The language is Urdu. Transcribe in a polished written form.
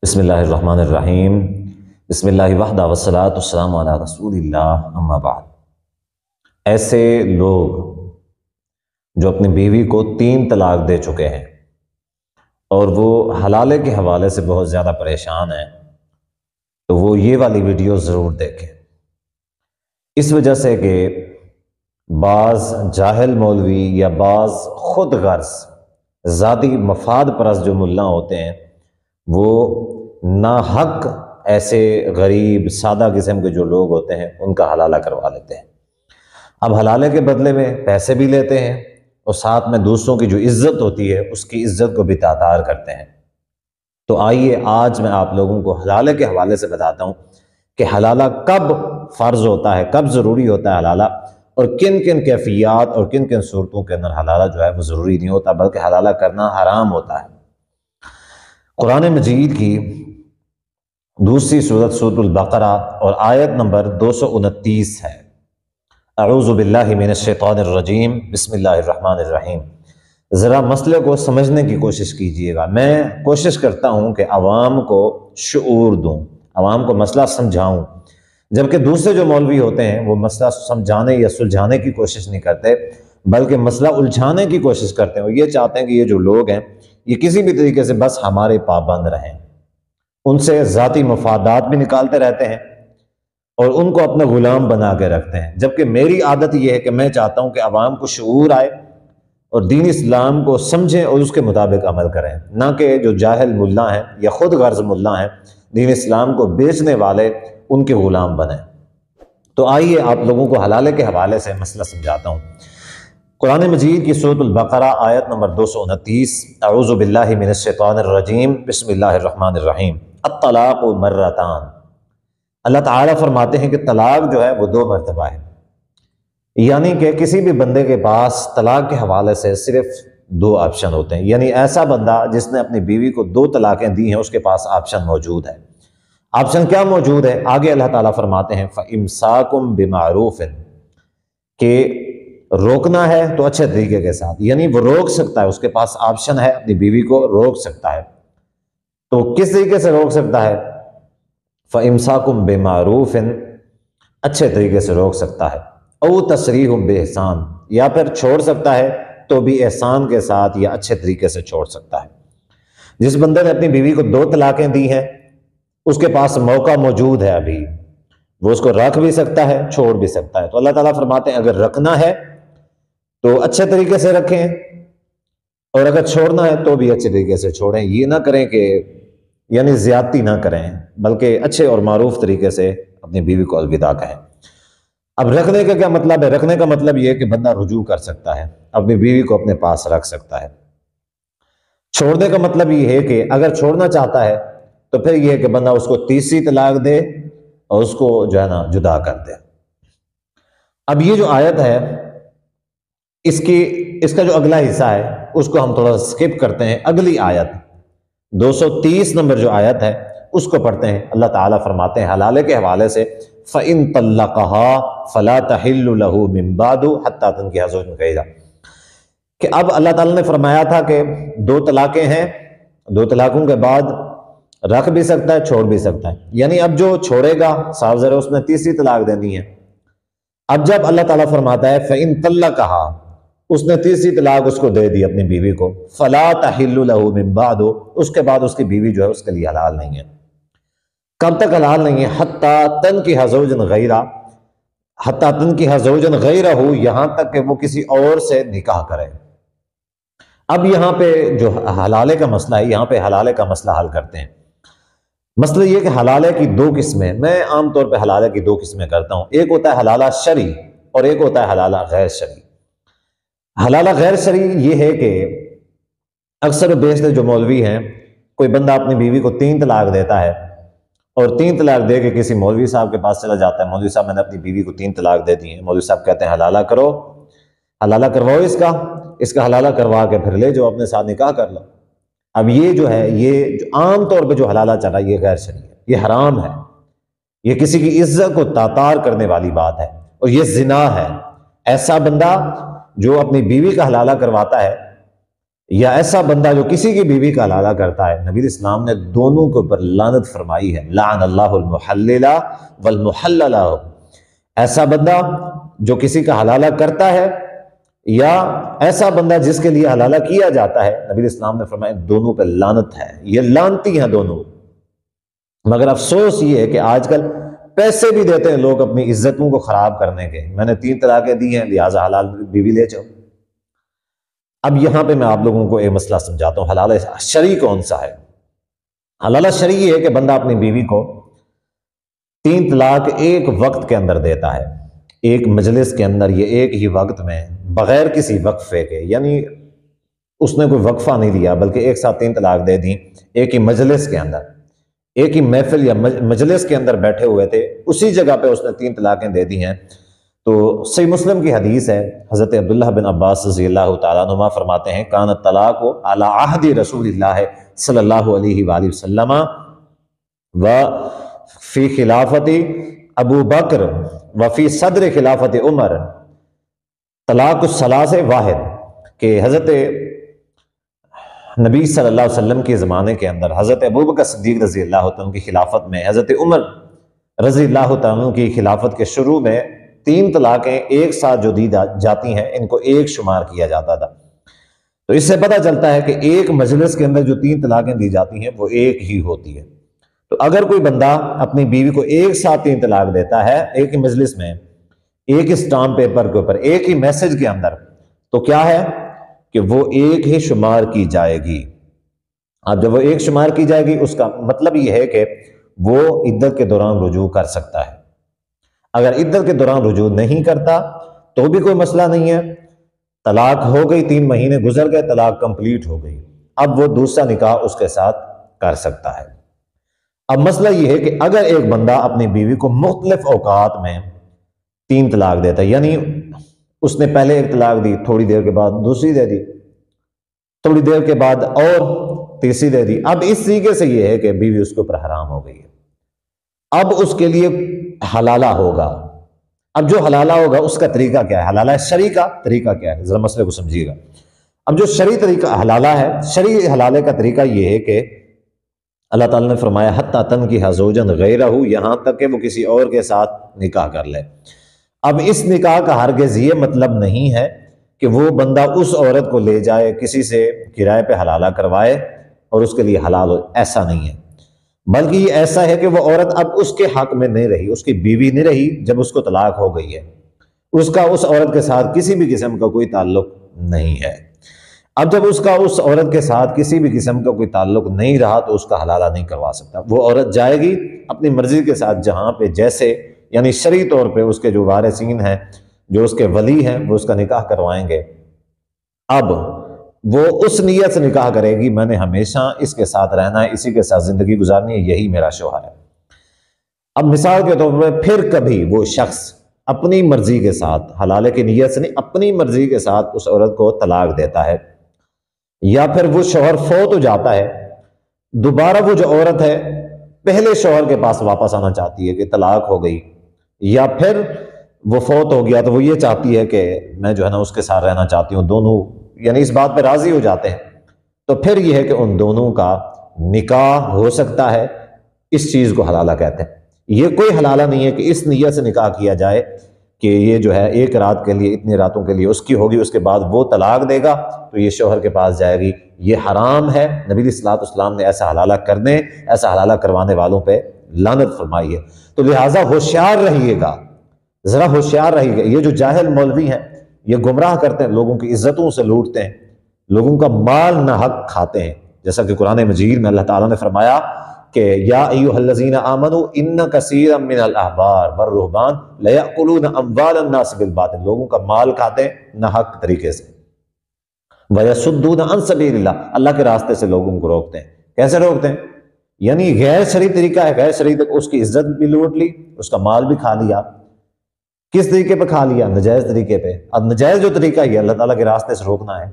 بسم اللہ الرحمن الرحیم۔ بسم اللہ وحدہ والصلاۃ والسلام علی رسول اللہ، اما بعد۔ ایسے لوگ جو اپنی بیوی کو 3 طلاق دے چکے ہیں اور وہ حلالے کے حوالے سے بہت زیادہ پریشان ہیں، تو وہ یہ والی ویڈیو ضرور دیکھیں۔ اس وجہ سے کہ بعض جاہل مولوی یا بعض خود غرض ذاتی مفاد پرست جو ملا ہوتے ہیں، وہ ناحق ایسے غریب سادہ قسم کے جو لوگ ہوتے ہیں ان کا حلالہ کروا لیتے ہیں۔ اب حلالے کے بدلے میں پیسے بھی لیتے ہیں اور ساتھ میں دوسروں کی جو عزت ہوتی ہے اس کی عزت کو بھی تعطار کرتے ہیں۔ تو آئیے آج میں آپ لوگوں کو حلالے کے حوالے سے بتاتا ہوں کہ حلالہ کب فرض ہوتا ہے، کب ضروری ہوتا ہے حلالہ، اور کن کن کیفیات اور کن کن صورتوں کے اندر حلالہ جو ہے وہ ضروری نہیں ہوتا بلکہ حلالہ کرنا حرام ہوتا ہے۔ قرآن مجید کی دوسری سورت البقرہ اور آیت نمبر 229 ہے۔ اعوذ باللہ من الشیطان الرجیم، بسم اللہ الرحمن الرحیم۔ ذرا مسئلے کو سمجھنے کی کوشش کیجئے گا۔ میں کوشش کرتا ہوں کہ عوام کو شعور دوں، عوام کو مسئلہ سمجھاؤں، جبکہ دوسرے جو مولوی ہوتے ہیں وہ مسئلہ سمجھانے یا سلجھانے کی کوشش نہیں کرتے بلکہ مسئلہ الجھانے کی کوشش کرتے ہیں۔ وہ یہ چاہتے ہیں کہ یہ جو لوگ ہیں یہ کسی بھی طریقے سے بس ہمارے پابند رہیں، ان سے ذاتی مفادات بھی نکالتے رہتے ہیں اور ان کو اپنا غلام بنا کے رکھتے ہیں، جبکہ میری عادت یہ ہے کہ میں چاہتا ہوں کہ عوام کو شعور آئے اور دین اسلام کو سمجھیں اور اس کے مطابق عمل کریں، نہ کہ جو جاہل ملا ہیں یا خود غرض ملا ہیں دین اسلام کو بیچنے والے ان کے غلام بنیں۔ تو آئیے آپ لوگوں کو حلالے کے حوالے سے مسئلہ سمجھاتا ہوں۔ قرآن مجید کی سورۃ البقرہ آیت نمبر 229، اعوذ باللہ من الشیطان الرجیم، بسم اللہ الرحمن الرحیم۔ الطلاق مرتان، اللہ تعالیٰ فرماتے ہیں کہ طلاق جو ہے وہ 2 مرتبہ ہے، یعنی کہ کسی بھی بندے کے پاس طلاق کے حوالے سے صرف 2 آپشن ہوتے ہیں، یعنی ایسا بندہ جس نے اپنی بیوی کو 2 طلاقیں دی ہیں اس کے پاس آپشن موجود ہے۔ آپشن کیا موجود ہے؟ آگے اللہ تعالیٰ فرماتے ہیں فَإِمْسَاكُمْ بِمَعْرُوفٍ، کہ روکنا ہے تو اچھے طریقے کے ساتھ، یعنی وہ روک سکتا ہے، اس کے پاس آپشن ہے اپنی بیوی کو روک سکتا ہے۔ تو کس طریقے سے روک سکتا ہے؟ فَإِمْسَاكُمْ بِمَعْرُوفٍ، اچھے طریقے سے روک سکتا ہے، او تسریح بِإِحْسَان، یا پھر چھوڑ سکتا ہے تو بھی احسان کے ساتھ یا اچھے طریقے سے چھوڑ سکتا ہے۔ جس بندے نے اپنی بیوی کو 2 طلاقیں دی ہیں اس کے پاس موقع موجود ہے، ابھی وہ اس کو رکھ بھی سکتا ہے چھوڑ بھی سکتا ہے۔ تو اللہ تعالیٰ فرماتے ہیں اگر رکھنا ہے تو اچھے طریقے سے رکھیں اور اگر چھوڑنا ہے تو بھی اچھے طریقے سے چھوڑیں، یہ نہ کریں کہ یعنی زیادتی نہ کریں بلکہ اچھے اور معروف طریقے سے اپنی بیوی کو الوداع کہیں۔ اب رکھنے کا کیا مطلب ہے؟ رکھنے کا مطلب یہ ہے کہ بندہ رجوع کر سکتا ہے، اپنی بیوی کو اپنے پاس رکھ سکتا ہے۔ چھوڑنے کا مطلب یہ ہے کہ اگر چھوڑنا چاہتا ہے تو پھر یہ ہے کہ بندہ اس کو 3ری طلاق دے اور اس کو جو ہے نا جدا کر دے۔ اب یہ جو آیت ہے اس کا جو اگلا حصہ ہے اس کو ہم تھوڑا سکپ کرتے ہیں۔ اگلی آیت 230 نمبر جو آیت ہے اس کو پڑھتے ہیں۔ اللہ تعالیٰ فرماتے ہیں حلالے کے حوالے سے فَإِن طَلَّقَهَا فَلَا تَحِلُّ لَهُ مِن بَعْدُ حَتَّىٰ تَنكِحَ زَوْجًا غَيْرَهُ، کہ اب اللہ تعالیٰ نے فرمایا تھا کہ 2 طلاقیں ہیں، 2 طلاقوں کے بعد رکھ بھی سکتا ہے چھوڑ بھی سکتا ہے، یعنی اب جو چھوڑے گا صاحب ذرا اس نے 3ری طلاق دینی ہے۔ اب جب اللہ تعالیٰ فرماتا ہے فَإِن طَلَّقَهَا، اس نے 3ری طلاق اس کو دے دی اپنی بیوی کو، فَلَا تَحِلُّ لَهُ مِن بَعْدُ، اس کے بعد اس کی بیوی جو ہے اس کے لیے حلال نہیں ہے۔ کب تک حلال نہیں ہے؟ حَتَّىٰ تَنكِحَ زَوْجًا غَيْرَهُ، حَتَّىٰ تَنكِحَ زَوْجًا غَيْرَهُ، یہاں تک کہ وہ کسی اور سے نکاح کرے۔ اب یہاں پہ جو حلالے کا مسئلہ ہے، یہاں پہ حلالے کا مسئلہ حل کرتے ہیں۔ مسئلہ یہ کہ حلالے کی 2 قسمیں، میں عام طور پہ حلالے کی 2 قسمیں کرتا ہوں، ایک ہوتا ہے حلالہ شرعی اور ایک ہوتا ہے حلالہ غیر شرعی۔ حلالہ غیر شرعی یہ ہے کہ اکثر و بیشتر جو مولوی ہیں، کوئی بندہ اپنی بیوی کو 3 طلاق دیتا ہے اور 3 طلاق دے کے کسی مولوی صاحب کے پاس چلا جاتا ہے، مولوی صاحب میں نے اپنی بیوی کو 3 طلاق دے دی ہیں، مولوی صاحب کہتے ہیں حلالہ کرو، حلالہ کرواؤ اس کا حلالہ کروا کے پھر لے جو اپنے ساتھ نکاح کر لو۔ اب یہ جو ہے یہ جو عام طور پہ جو حلالہ چل رہا ہے یہ غیر شرعی ہے، یہ حرام ہے، یہ کسی کی عزت کو تعطار کرنے والی بات ہے اور یہ زنا ہے۔ ایسا بندہ جو اپنی بیوی کا حلالہ کرواتا ہے یا ایسا بندہ جو کسی کی بیوی کا حلالہ کرتا ہے، نبی اسلام نے دونوں کے اوپر لعنت فرمائی ہے، لعن اللہ المحلل والمحلل، ایسا بندہ جو کسی کا حلالہ کرتا ہے یا ایسا بندہ جس کے لیے حلالہ کیا جاتا ہے، نبی اسلام نے فرمایا دونوں پہ لعنت ہے، یہ لعنتی ہیں دونوں۔ مگر افسوس یہ ہے کہ آج کل پیسے بھی دیتے ہیں لوگ اپنی عزتوں کو خراب کرنے کے، میں نے 3 طلاقیں دی ہیں لہٰذا حلال بیوی لے جاؤ۔ اب یہاں پہ میں آپ لوگوں کو ایک مسئلہ سمجھاتا ہوں، حلال شرعی کون سا ہے؟ حلال شرعی یہ ہے کہ بندہ اپنی بیوی کو 3 طلاق ایک وقت کے اندر دیتا ہے، ایک مجلس کے اندر، یہ ایک ہی وقت میں، بغیر کسی وقفے کے، یعنی اس نے کوئی وقفہ نہیں لیا بلکہ ایک ساتھ 3 طلاق دے دیں ایک ہی مجلس کے اندر، ایک ہی محفل یا مجلس کے اندر بیٹھے ہوئے تھے، اسی جگہ پہ اس نے 3 طلاقیں دے دی ہیں۔ تو صحیح مسلم کی حدیث ہے، حضرت عبداللہ بن عباس رضی اللہ تعالیٰ عنہما فرماتے ہیں کان الطلاق علی عہد رسول اللہ صلی اللہ علیہ وآلہ وسلم و فی خلافت ابو بکر و فی صدر خلافت عمر طلاق الثلاث واحد، کہ حضرت نبی صلی اللہ علیہ وسلم کے زمانے کے اندر، حضرت ابو بکر صدیق رضی اللہ تعالیٰ کی خلافت میں، حضرت عمر رضی اللہ تعالیٰ کی خلافت کے شروع میں 3 طلاقیں ایک ساتھ جو دی جاتی ہیں ان کو ایک شمار کیا جاتا تھا۔ تو اس سے پتہ چلتا ہے کہ ایک مجلس کے اندر جو 3 طلاقیں دی جاتی ہیں وہ ایک ہی ہوتی ہے۔ تو اگر کوئی بندہ اپنی بیوی کو ایک ساتھ 3 طلاق دیتا ہے ایک ہی مجلس میں، ایک اسٹامپ پیپر کے اوپر، ایک ہی میسج کے اندر، تو کیا ہے کہ وہ ایک ہی شمار کی جائے گی۔ اب جب وہ ایک شمار کی جائے گی اس کا مطلب یہ ہے کہ وہ عدت کے دوران رجوع کر سکتا ہے۔ اگر عدت کے دوران رجوع نہیں کرتا تو بھی کوئی مسئلہ نہیں ہے، طلاق ہو گئی، 3 مہینے گزر گئے، طلاق کمپلیٹ ہو گئی، اب وہ دوسرا نکاح اس کے ساتھ کر سکتا ہے۔ اب مسئلہ یہ ہے کہ اگر ایک بندہ اپنی بیوی کو مختلف اوقات میں 3 طلاق دیتا ہے، یعنی اس نے پہلے ایک طلاق دی، تھوڑی دیر کے بعد دوسری دے دی، تھوڑی دیر کے بعد اور تیسری دے دی، اب اس طریقے سے یہ ہے کہ بیوی اس کے اوپر حرام ہو گئی ہے، اب اس کے لیے حلالہ ہوگا۔ اب جو حلالہ ہوگا اس کا طریقہ کیا ہے؟ حلالہ شرعی کا طریقہ کیا ہے؟ ذرا مسئلے کو سمجھیے گا۔ اب جو شرعی طریقہ حلالہ ہے، شرعی حلالے کا طریقہ یہ ہے کہ اللہ تعالیٰ نے فرمایا حتی تنکح زوجا غیرہ، یہاں تک کہ وہ کسی اور کے ساتھ نکاح کر لے۔ اب اس نکاح کا ہرگز یہ مطلب نہیں ہے کہ وہ بندہ اس عورت کو لے جائے کسی سے کرائے پہ حلالہ کروائے اور اس کے لیے حلال ہو، ایسا نہیں ہے، بلکہ یہ ایسا ہے کہ وہ عورت اب اس کے حق میں نہیں رہی، اس کی بیوی نہیں رہی جب اس کو طلاق ہو گئی ہے، اس کا اس عورت کے ساتھ کسی بھی قسم کا کوئی تعلق نہیں ہے۔ اب جب اس کا اس عورت کے ساتھ کسی بھی قسم کا کوئی تعلق نہیں رہا تو اس کا حلالہ نہیں کروا سکتا، وہ عورت جائے گی اپنی مرضی کے ساتھ جہاں پہ جیسے، یعنی شرعی طور پہ اس کے جو وارثین ہیں، جو اس کے ولی ہیں، وہ اس کا نکاح کروائیں گے۔ اب وہ اس نیت سے نکاح کرے گی میں نے ہمیشہ اس کے ساتھ رہنا ہے، اسی کے ساتھ زندگی گزارنی ہے، یہی میرا شوہر ہے۔ اب مثال کے طور پر پھر کبھی وہ شخص اپنی مرضی کے ساتھ، حلالے کی نیت سے نہیں، اپنی مرضی کے ساتھ اس عورت کو طلاق دیتا ہے، یا پھر وہ شوہر فوت ہو جاتا ہے، دوبارہ وہ جو عورت ہے پہلے شوہر کے پاس واپس آنا چاہتی ہے کہ طلاق ہو گئی، یا پھر وہ فوت ہو گیا تو وہ یہ چاہتی ہے کہ میں جو ہے نا اس کے ساتھ رہنا چاہتی ہوں، دونوں یعنی اس بات پہ راضی ہو جاتے ہیں، تو پھر یہ ہے کہ ان دونوں کا نکاح ہو سکتا ہے، اس چیز کو حلالہ کہتے ہیں۔ یہ کوئی حلالہ نہیں ہے کہ اس نیت سے نکاح کیا جائے کہ یہ جو ہے ایک رات کے لیے، اتنی راتوں کے لیے اس کی ہوگی، اس کے بعد وہ طلاق دے گا تو یہ شوہر کے پاس جائے گی، یہ حرام ہے۔ نبی صلی اللہ علیہ وسلم نے ایسا حلالہ کرنے، ایسا حلالہ کروانے والوں پہ لعنت فرمائی ہے۔ تو لہٰذا ہوشیار رہیے گا، ذرا ہوشیار رہیے گا۔ یہ جو جاہل مولوی ہیں یہ گمراہ کرتے ہیں، لوگوں کی عزتوں سے لوٹتے ہیں، لوگوں کا مال ناحق کھاتے ہیں، جیسا کہ قرآن مجید میں اللہ تعالیٰ نے فرمایا کہ یا ایھا الذین آمنوا ان کثیرا من الاحبار والرہبان لیأکلون اموال الناس بالباطل، لوگوں کا مال کھاتے ہیں ناحق طریقے سے، ویصدون عن سبیل اللہ، اللہ کے راستے سے لوگوں کو روکتے ہیں۔ کیسے روکتے ہیں؟ یعنی غیر شرعی طریقہ ہے، غیر شرعی تک اس کی عزت بھی لوٹ لی، اس کا مال بھی کھا لیا۔ کس طریقے پہ کھا لیا؟ نجائز طریقے پہ۔ اب نجائز جو طریقہ ہے اللہ تعالیٰ کے راستے سے روکنا ہے۔